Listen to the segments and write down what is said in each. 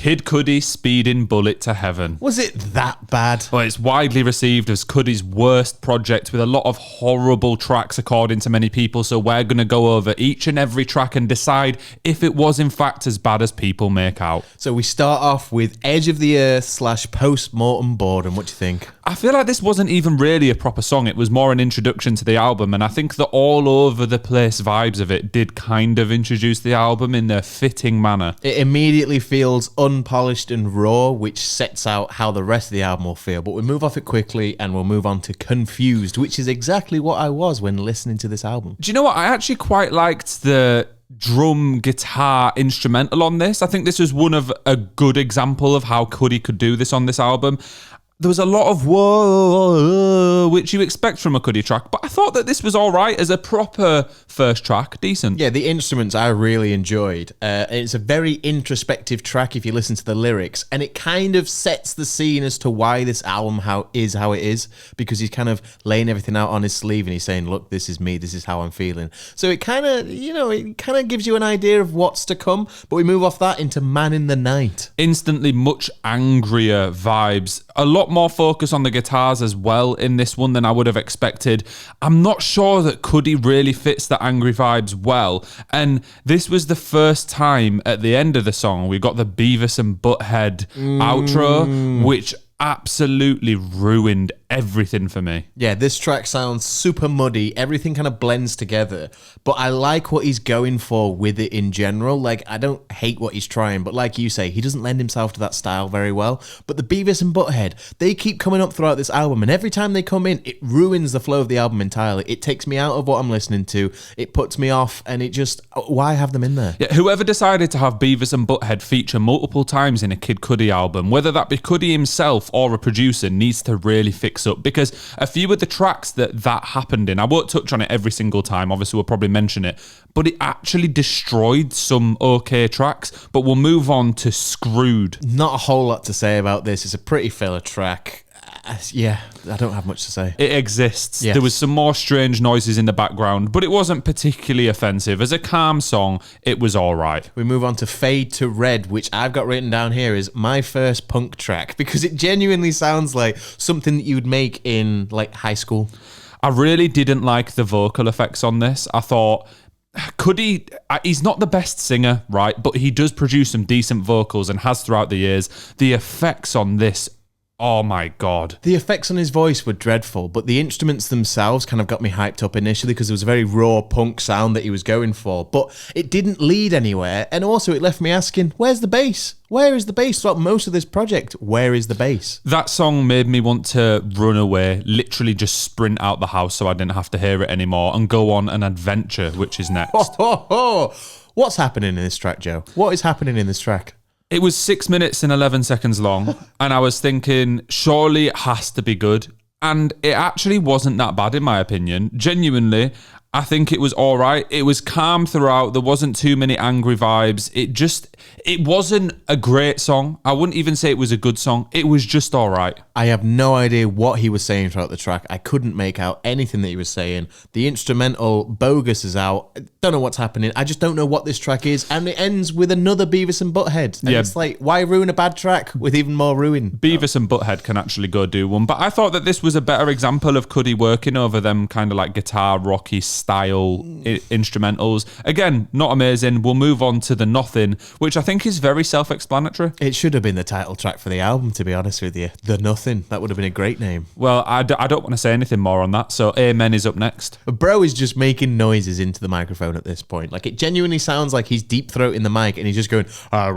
Kid Cudi, Speedin Bullet to Heaven. Was it that bad? Well, it's widely received as Cudi's worst project with a lot of horrible tracks according to many people, so we're going to go over each and every track and decide if it was in fact as bad as people make out. So we start off with Edge of the Earth / Post-Mortem Boredom. What do you think? I feel like this wasn't even really a proper song. It was more an introduction to the album, and I think the all over the place vibes of it did kind of introduce the album in a fitting manner. It immediately feels unpolished and raw, which sets out how the rest of the album will feel. But we move off it quickly and we'll move on to Confused, which is exactly what I was when listening to this album. Do you know what? I actually quite liked the drum guitar instrumental on this. I think this was one of a good example of how Cudi could do this on this album. There was a lot of whoa, which you expect from a Cudi track, but I thought that this was all right as a proper first track, decent. Yeah, the instruments I really enjoyed. It's a very introspective track if you listen to the lyrics, and it kind of sets the scene as to why this album how it is, because he's kind of laying everything out on his sleeve and he's saying, look, this is me, this is how I'm feeling. So it kind of, gives you an idea of what's to come, but we move off that into Man in the Night. Instantly much angrier vibes. A lot more focus on the guitars as well in this one than I would have expected. I'm not sure that Cudi really fits the angry vibes well, and this was the first time at the end of the song we got the Beavis and Butthead outro, which absolutely ruined everything for me. Yeah, this track sounds super muddy. Everything kind of blends together, but I like what he's going for with it in general. Like, I don't hate what he's trying, but like you say, he doesn't lend himself to that style very well. But the Beavis and Butthead, they keep coming up throughout this album, and every time they come in, it ruins the flow of the album entirely. It takes me out of what I'm listening to. It puts me off, and it just, why have them in there? Yeah, whoever decided to have Beavis and Butthead feature multiple times in a Kid Cudi album, whether that be Cudi himself or a producer, needs to really fix up, because a few of the tracks that happened in, I won't touch on it every single time, obviously we'll probably mention it, but it actually destroyed some okay tracks. But we'll move on to Screwed. Not a whole lot to say about this. It's a pretty filler track. Yeah, I don't have much to say. It exists. Yes. There was some more strange noises in the background, but it wasn't particularly offensive. As a calm song, it was all right. We move on to Fade to Red, which I've got written down here is my first punk track, because it genuinely sounds like something that you would make in like high school. I really didn't like the vocal effects on this. I thought Cudi, he's not the best singer, right? But he does produce some decent vocals and has throughout the years. The effects on this, oh my God. The effects on his voice were dreadful, but the instruments themselves kind of got me hyped up initially because it was a very raw punk sound that he was going for, but it didn't lead anywhere, and also it left me asking, where's the bass? Where is the bass throughout most of this project? Where is the bass? That song made me want to run away, literally just sprint out the house so I didn't have to hear it anymore and go on an adventure, which is next. What's happening in this track, Joe? What is happening in this track? It was 6 minutes and 11 seconds long, and I was thinking, surely it has to be good. And it actually wasn't that bad, in my opinion. Genuinely, I think it was all right. It was calm throughout. There wasn't too many angry vibes. It wasn't a great song. I wouldn't even say it was a good song. It was just all right. I have no idea what he was saying throughout the track. I couldn't make out anything that he was saying. The instrumental Bogus is out. I don't know what's happening. I just don't know what this track is. And it ends with another Beavis and Butthead. And it's like, why ruin a bad track with even more ruin? Beavis and Butthead can actually go do one. But I thought that this was a better example of Cudi working over them kind of like guitar rocky style instrumentals. Again, not amazing. We'll move on to The Nothing, which I think is very self-explanatory. It should have been the title track for the album, to be honest with you. The Nothing. That would have been a great name. Well, I don't want to say anything more on that, so Amen is up next. Bro is just making noises into the microphone at this point. Like, it genuinely sounds like he's deep throating the mic and he's just going throughout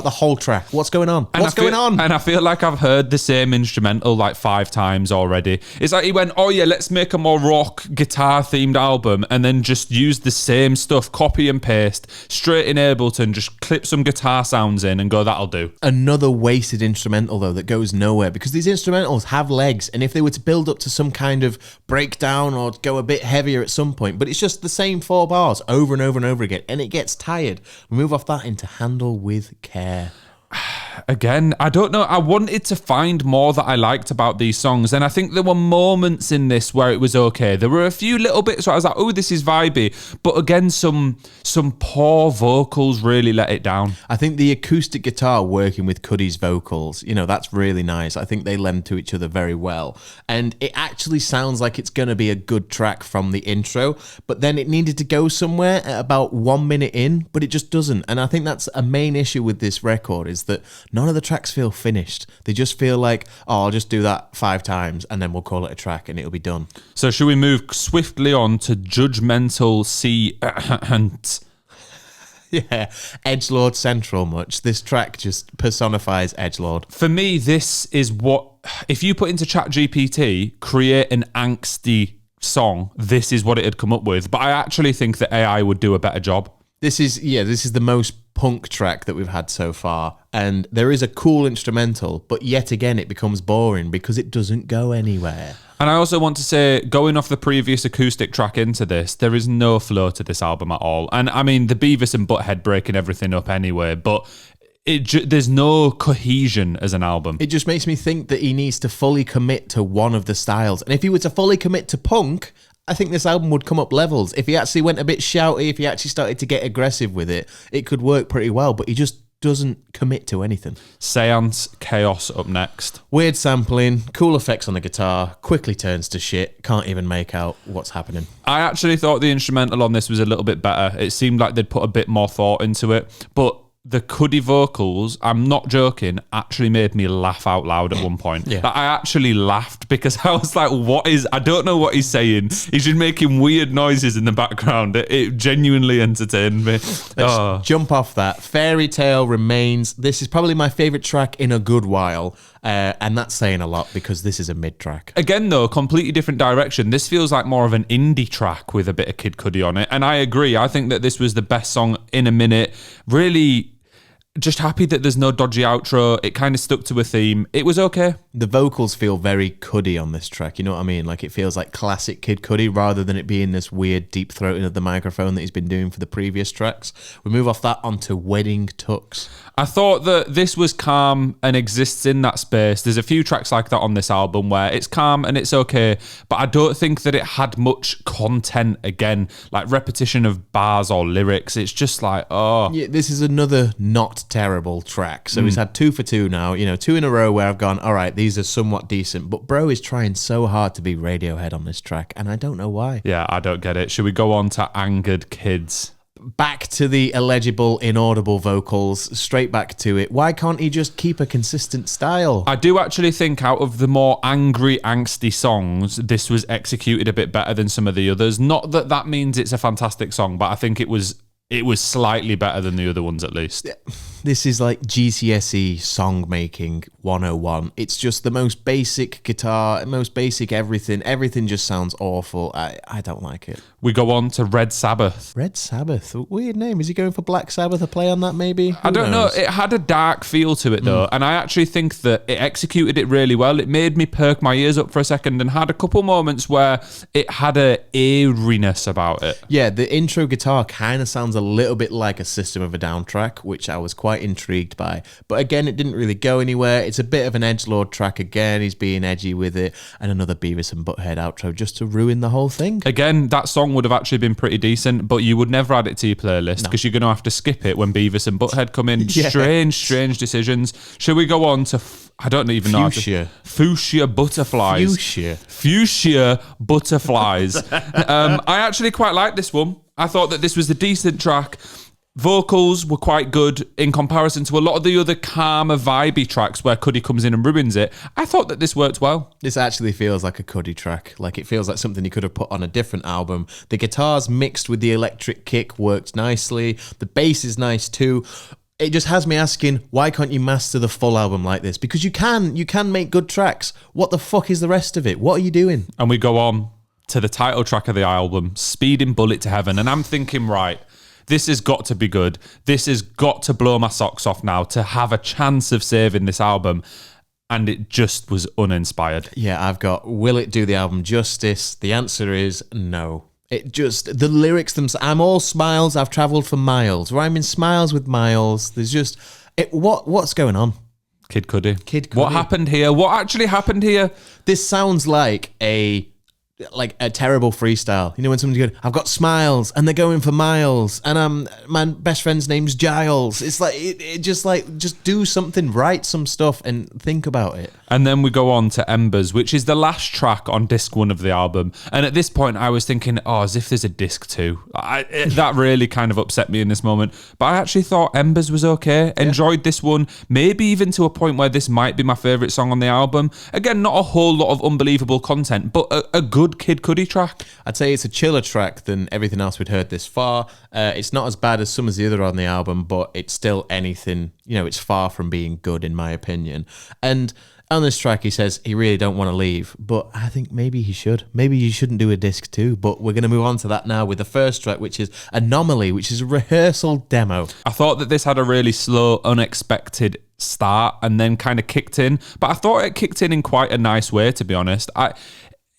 the whole track. What's going on? What's going on? And I feel like I've heard the same instrumental like 5 times already. It's like he went, oh yeah, let's make a more rock guitar themed album, and then just use the same stuff, copy and paste, straight in Ableton, just clip some guitar sounds in and go, that'll do. Another wasted instrumental though that goes nowhere, because these instrumentals have legs, and if they were to build up to some kind of breakdown or go a bit heavier at some point, but it's just the same 4 bars over and over and over again, and it gets tired. We move off that into Handle with Care. again, I don't know. I wanted to find more that I liked about these songs, and I think there were moments in this where it was okay. There were a few little bits where I was like, oh, this is vibey. But again, some poor vocals really let it down. I think the acoustic guitar working with Cudi's vocals, that's really nice. I think they lend to each other very well. And it actually sounds like it's going to be a good track from the intro, but then it needed to go somewhere at about 1 minute in, but it just doesn't. And I think that's a main issue with this record, is that none of the tracks feel finished. They just feel like, oh, I'll just do that 5 times and then we'll call it a track and it'll be done. So should we move swiftly on to Judgmental C and... Yeah, Edgelord Central much. This track just personifies Edgelord. For me, this is what... If you put into ChatGPT, create an angsty song, this is what it'd come up with. But I actually think that AI would do a better job. This is the most punk track that we've had so far, and there is a cool instrumental, but yet again it becomes boring because it doesn't go anywhere. And I also want to say, going off the previous acoustic track into this, there is no flow to this album at all. And I mean, the Beavis and Butthead breaking everything up anyway, but there's no cohesion as an album. It just makes me think that he needs to fully commit to one of the styles. And if he were to fully commit to punk, I think this album would come up levels. If he actually went a bit shouty, if he actually started to get aggressive with it, it could work pretty well, but he just doesn't commit to anything. Seance Chaos up next. Weird sampling, cool effects on the guitar, quickly turns to shit, can't even make out what's happening. I actually thought the instrumental on this was a little bit better. It seemed like they'd put a bit more thought into it, but the Cudi vocals, I'm not joking, actually made me laugh out loud at one point. Yeah. Like, I actually laughed because I was like, I don't know what he's saying. He's just making weird noises in the background. It genuinely entertained me. Let's jump off that. Fairy Tale Remains. This is probably my favourite track in a good while. And that's saying a lot because this is a mid-track. Again, though, completely different direction. This feels like more of an indie track with a bit of Kid Cudi on it. And I agree. I think that this was the best song in a minute. Really... just happy that there's no dodgy outro. It kind of stuck to a theme. It was okay. The vocals feel very Cudi on this track. You know what I mean? Like, it feels like classic Kid Cudi rather than it being this weird deep throating of the microphone that he's been doing for the previous tracks. We move off that onto Wedding Tux. I thought that this was calm and exists in that space. There's a few tracks like that on this album where it's calm and it's okay, but I don't think that it had much content, again, like repetition of bars or lyrics. It's just like, oh. Yeah, this is another not terrible track. So he's had 2 for 2 now, 2 in a row where I've gone, all right, these are somewhat decent, but bro is trying so hard to be Radiohead on this track, and I don't know why. Yeah, I don't get it. Should we go on to Angered Kids? Back to the illegible, inaudible vocals, straight back to it. Why can't he just keep a consistent style? I do actually think out of the more angry, angsty songs, this was executed a bit better than some of the others. Not that that means it's a fantastic song, but I think it was slightly better than the other ones at least. This is like GCSE song making 101. It's just the most basic guitar, most basic everything. Everything just sounds awful. I don't like it. We go on to Red Sabbath. Red Sabbath, a weird name. Is he going for Black Sabbath, a play on that maybe? I don't know. It had a dark feel to it though, and I actually think that it executed it really well. It made me perk my ears up for a second and had a couple moments where it had a eeriness about it. Yeah, the intro guitar kind of sounds a little bit like a System of a Down track, which I was quite intrigued by. But again, it didn't really go anywhere. It's a bit of an edgelord track again. He's being edgy with it, and another Beavis and Butthead outro just to ruin the whole thing. Again, that song would have actually been pretty decent, but you would never add it to your playlist because you're going to have to skip it when Beavis and Butthead come in. Yeah. Strange decisions. Shall we go on to... I don't even know. Fuchsia butterflies. Fuchsia butterflies. I actually quite like this one. I thought that this was a decent track. Vocals were quite good in comparison to a lot of the other calmer, vibey tracks where Cudi comes in and ruins it. I thought that this worked well. This actually feels like a Cudi track. Like, it feels like something he could have put on a different album. The guitars mixed with the electric kick worked nicely. The bass is nice too. It just has me asking, why can't you master the full album like this? Because you can make good tracks. What the fuck is the rest of it? What are you doing? And we go on to the title track of the album, Speedin Bullet to Heaven. And I'm thinking, right, this has got to be good. This has got to blow my socks off now to have a chance of saving this album. And it just was uninspired. Yeah, I've got, will it do the album justice? The answer is no. It just, the lyrics themselves, I'm all smiles, I've travelled for miles. Rhyming smiles with miles. There's just, what's going on? Kid Cudi. Kid Cudi. What happened here? What actually happened here? This sounds like a terrible freestyle. You know when somebody's going, I've got smiles and they're going for miles and my best friend's name's Giles. It's like it just do something, write some stuff and think about it. And then we go on to Embers, which is the last track on disc 1 of the album. And at this point I was thinking, as if there's a disc 2. That really kind of upset me in this moment. But I actually thought Embers was okay. Enjoyed this one, maybe even to a point where this might be my favourite song on the album. Again, not a whole lot of unbelievable content, but a good Kid Cudi track. I'd say it's a chiller track than everything else we'd heard this far. It's not as bad as some of the other on the album, but it's still anything, it's far from being good in my opinion. And on this track, he says he really don't want to leave, but I think maybe he should. Maybe you shouldn't do a disc 2, but we're going to move on to that now with the first track, which is Anomaly, which is a rehearsal demo. I thought that this had a really slow, unexpected start and then kind of kicked in, but I thought it kicked in quite a nice way, to be honest.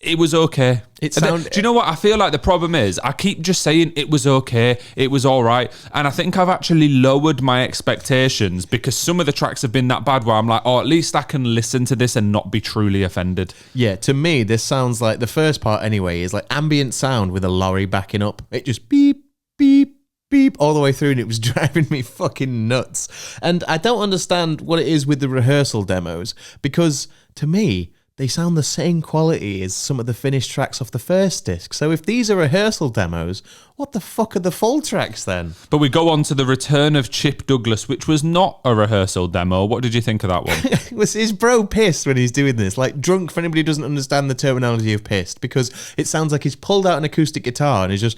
It was okay. Do you know what? I feel like the problem is I keep just saying it was okay, it was all right. And I think I've actually lowered my expectations because some of the tracks have been that bad where I'm like, at least I can listen to this and not be truly offended. Yeah, to me, this sounds like the first part anyway is like ambient sound with a lorry backing up. It just beep, beep, beep all the way through and it was driving me fucking nuts. And I don't understand what it is with the rehearsal demos because to me, they sound the same quality as some of the finished tracks off the first disc. So if these are rehearsal demos, what the fuck are the full tracks then? But we go on to the return of Chip Douglas, which was not a rehearsal demo. What did you think of that one? Was his bro pissed when he's doing this? Like drunk for anybody who doesn't understand the terminology of pissed, because it sounds like he's pulled out an acoustic guitar and he's just...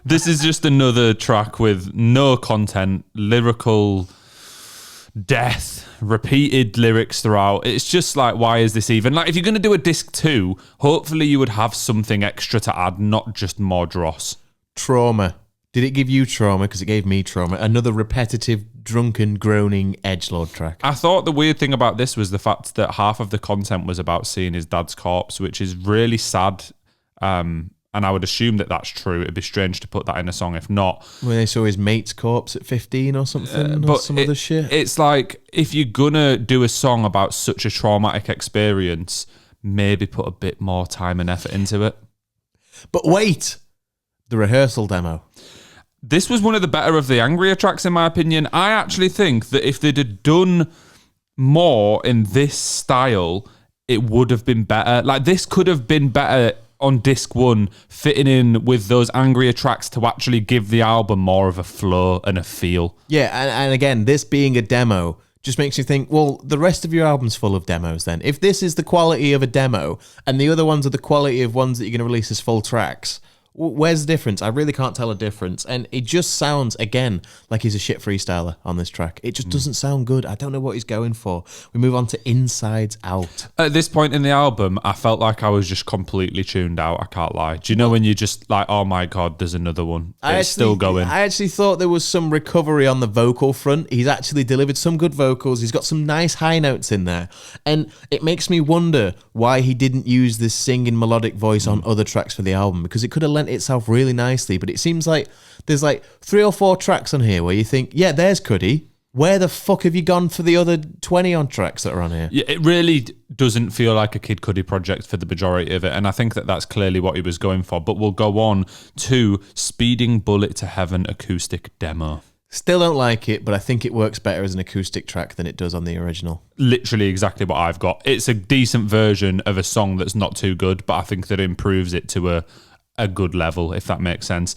This is just another track with no content, lyrical death, repeated lyrics throughout. It's just like, why is this even? Like, if you're going to do a disc 2, hopefully you would have something extra to add, not just more dross. Trauma. Did it give you trauma? Because it gave me trauma. Another repetitive, drunken, groaning edgelord track. I thought the weird thing about this was the fact that half of the content was about seeing his dad's corpse, which is really sad. And I would assume that that's true. It'd be strange to put that in a song if not. When they saw his mate's corpse at 15 or something, or some other shit. It's like, if you're gonna do a song about such a traumatic experience, maybe put a bit more time and effort into it. But wait, the rehearsal demo. This was one of the better of the angrier tracks, in my opinion. I actually think that if they'd have done more in this style, it would have been better. Like, this could have been better on disc 1, fitting in with those angrier tracks to actually give the album more of a flow and a feel. Yeah, and again, this being a demo just makes you think, well, the rest of your album's full of demos then. If this is the quality of a demo and the other ones are the quality of ones that you're going to release as full tracks, where's the difference? I really can't tell a difference. And it just sounds, again, like he's a shit freestyler on this track. It just doesn't sound good. I don't know what he's going for. We move on to Insides Out. At this point in the album, I felt like I was just completely tuned out. I can't lie. Do you know when you're just like, oh my God, there's another one. It's still going. I actually thought there was some recovery on the vocal front. He's actually delivered some good vocals. He's got some nice high notes in there. And it makes me wonder why he didn't use this singing melodic voice on other tracks for the album, because it could have lent itself really nicely. But it seems like there's like 3 or 4 tracks on here where you think, yeah, there's Cudi. Where the fuck have you gone for the other 20 on tracks that are on here? Yeah, it really doesn't feel like a Kid Cudi project for the majority of it, and I think that that's clearly what he was going for. But we'll go on to Speeding Bullet to Heaven acoustic demo. Still don't like it, but I think it works better as an acoustic track than it does on the original. Literally exactly what I've got. It's a decent version of a song that's not too good, but I think that it improves it to a good level, if that makes sense.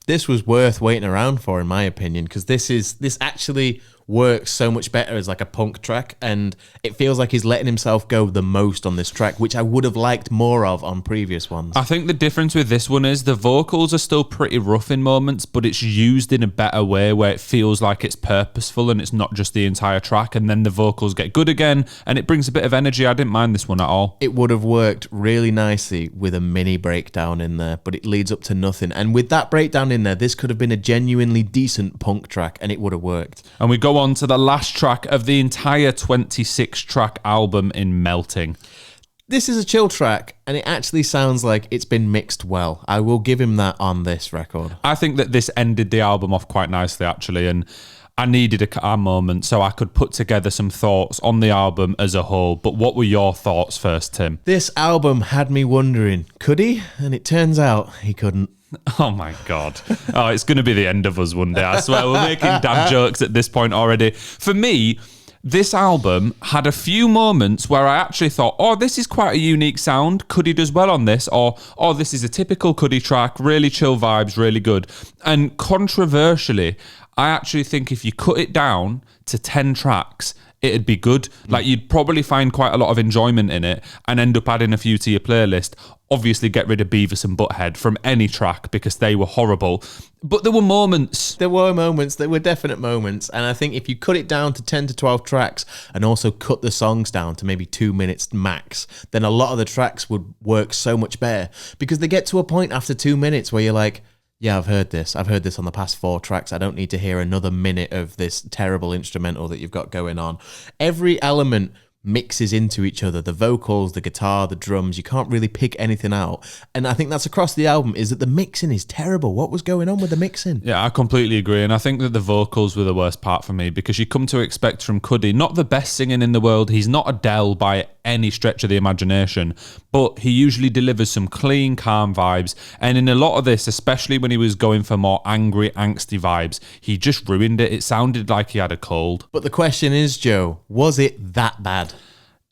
This was worth waiting around for, in my opinion, because this actually works so much better as like a punk track, and it feels like he's letting himself go the most on this track, which I would have liked more of on previous ones. I think the difference with this one is the vocals are still pretty rough in moments, but it's used in a better way where it feels like it's purposeful and it's not just the entire track, and then the vocals get good again and it brings a bit of energy. I didn't mind this one at all. It would have worked really nicely with a mini breakdown in there, but it leads up to nothing. And with that breakdown in there, this could have been a genuinely decent punk track and it would have worked. And we go on to the last track of the entire 26 track album in Melting. This is a chill track, and it actually sounds like it's been mixed well. I will give him that on this record. I think that this ended the album off quite nicely, actually, and I needed a calm moment so I could put together some thoughts on the album as a whole. But what were your thoughts first, Tim? This album had me wondering, could he? And it turns out he couldn't. Oh my God. Oh, it's going to be the end of us one day. I swear, we're making dad jokes at this point already. For me, this album had a few moments where I actually thought, oh, this is quite a unique sound. Cudi does well on this. Or, oh, this is a typical Cudi track. Really chill vibes, really good. And controversially, I actually think if you cut it down to 10 tracks, it'd be good. Like, you'd probably find quite a lot of enjoyment in it and end up adding a few to your playlist. Obviously, get rid of Beavis and Butthead from any track because they were horrible. But there were moments. There were definite moments. And I think if you cut it down to 10 to 12 tracks and also cut the songs down to maybe 2 minutes max, then a lot of the tracks would work so much better. Because they get to a point after 2 minutes where you're like, yeah, I've heard this on the past 4 tracks. I don't need to hear another minute of this terrible instrumental that you've got going on. Every element mixes into each other. The vocals, the guitar, the drums, you can't really pick anything out. And I think that's across the album, is that the mixing is terrible. What was going on with the mixing? Yeah, I completely agree. And I think that the vocals were the worst part for me because you come to expect from Cudi not the best singing in the world. He's not Adele by any stretch of the imagination, but he usually delivers some clean, calm vibes. And in a lot of this, especially when he was going for more angry, angsty vibes, he just ruined it. It sounded like he had a cold. But the question is, Joe, was it that bad?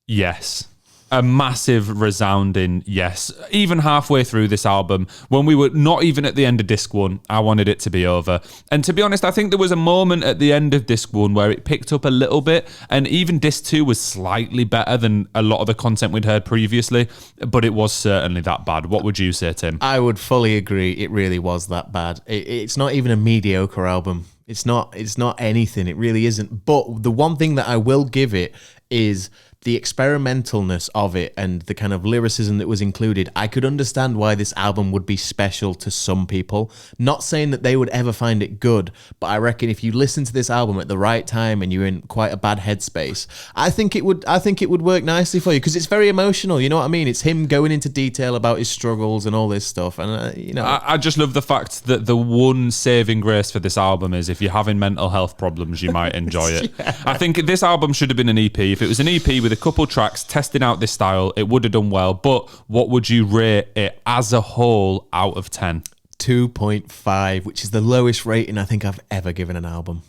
Yes. A massive resounding yes. Even halfway through this album, when we were not even at the end of disc 1, I wanted it to be over. And to be honest, I think there was a moment at the end of disc 1 where it picked up a little bit, and even disc 2 was slightly better than a lot of the content we'd heard previously, but it was certainly that bad. What would you say, Tim? I would fully agree. It really was that bad. It's not even a mediocre album. It's not anything. It really isn't. But the one thing that I will give it is the experimentalness of it and the kind of lyricism that was included. I could understand why this album would be special to some people. Not saying that they would ever find it good, but I reckon if you listen to this album at the right time and you're in quite a bad headspace, I think it would work nicely for you because it's very emotional. You know what I mean? It's him going into detail about his struggles and all this stuff. And I just love the fact that the one saving grace for this album is if you're having mental health problems, you might enjoy it. Yeah. I think this album should have been an EP. If it was an EP with a couple tracks testing out this style, it would have done well. But what would you rate it as a whole out of 10? 2.5, which is the lowest rating I think I've ever given an album.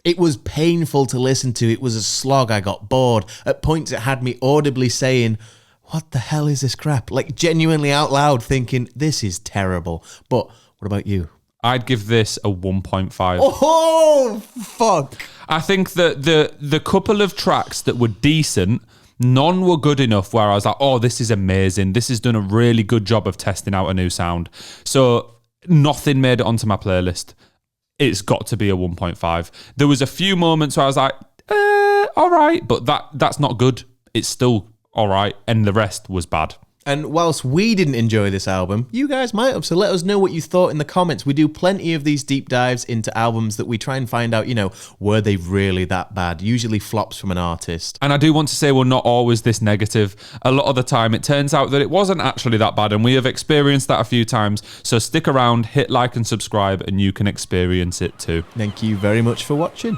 It was painful to listen to. It was a slog. I got bored. At points it had me audibly saying, what the hell is this crap? Like genuinely out loud thinking, this is terrible. But what about you? I'd give this a 1.5. Oh, fuck. I think that the couple of tracks that were decent, none were good enough where I was like, oh, this is amazing. This has done a really good job of testing out a new sound. So nothing made it onto my playlist. It's got to be a 1.5. There was a few moments where I was like, all right, but that's not good. It's still all right. And the rest was bad. And whilst we didn't enjoy this album, you guys might have, so let us know what you thought in the comments. We do plenty of these deep dives into albums that we try and find out, were they really that bad? Usually flops from an artist. And I do want to say we're not always this negative. A lot of the time, it turns out that it wasn't actually that bad, and we have experienced that a few times. So stick around, hit like and subscribe, and you can experience it too. Thank you very much for watching.